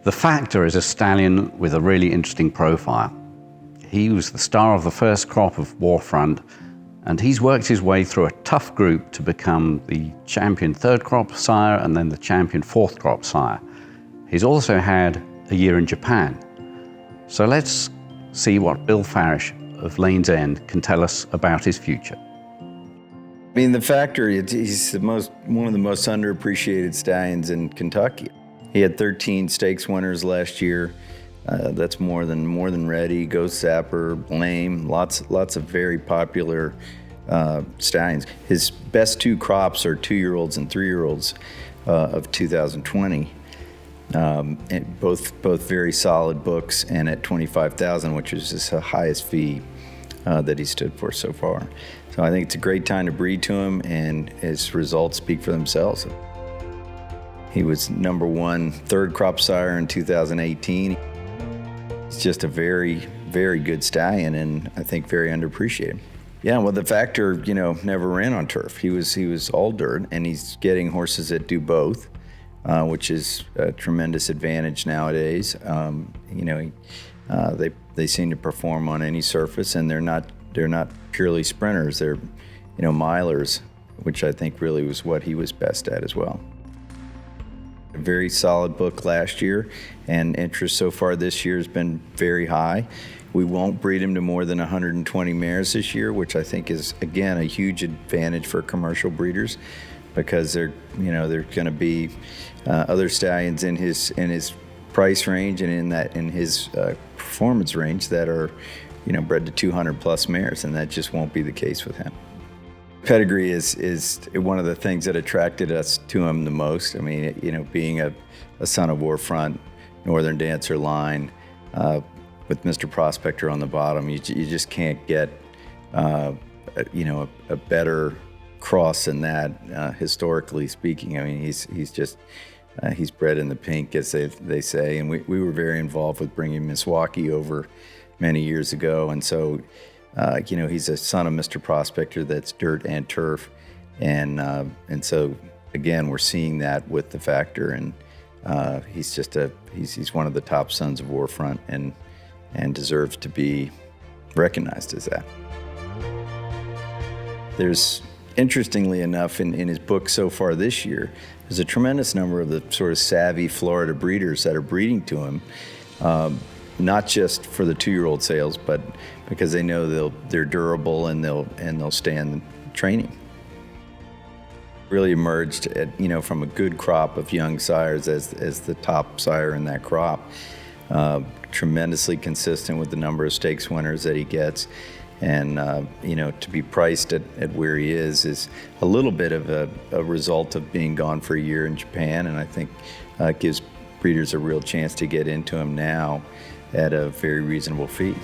The Factor is a stallion with a really interesting profile. He was the star of the first crop of Warfront, and he's worked his way through a tough group to become the champion third crop sire and then the champion fourth crop sire. He's also had a year in Japan. So let's see what Bill Farish of Lane's End can tell us about his future. I mean, the Factor, he's one of the most underappreciated stallions in Kentucky. He had 13 stakes winners last year. That's more than Ready, Ghost Zapper, Lame, lots of very popular stallions. His best two crops are 2-year-olds and 3-year-olds of 2020. And both very solid books, and at $25,000, which is his highest fee that he stood for so far. So I think it's a great time to breed to him, and his results speak for themselves. He was #1 third crop sire in 2018. He's just a very, very good stallion, and I think very underappreciated. Yeah, well, the Factor, never ran on turf. He was all dirt, and he's getting horses that do both, which is a tremendous advantage nowadays. They seem to perform on any surface, and they're not purely sprinters. They're, milers, which I think really was what he was best at as well. A very solid book last year, and interest so far this year has been very high. We won't breed him to more than 120 mares this year, which I think is, again, a huge advantage for commercial breeders, because they're going to be other stallions in his price range and in his performance range that are, bred to 200 plus mares, and that just won't be the case with him. Pedigree is one of the things that attracted us to him the most. I mean, being a son of Warfront, Northern Dancer line, with Mr. Prospector on the bottom, you just can't get, a better cross than that, historically speaking. I mean, he's bred in the pink, as they say, and we were very involved with bringing Miswaki over many years ago, and so he's a son of Mr. Prospector that's dirt and turf, and so again we're seeing that with the Factor, and he's one of the top sons of Warfront, and deserves to be recognized as that. There's, interestingly enough, in his book so far this year, there's a tremendous number of the sort of savvy Florida breeders that are breeding to him, not just for the 2-year-old sales, but because they know they're durable and they'll stand training. Really emerged from a good crop of young sires as the top sire in that crop. Tremendously consistent with the number of stakes winners that he gets. And, to be priced at where he is a little bit of a result of being gone for a year in Japan. And I think gives breeders a real chance to get into him now at a very reasonable fee.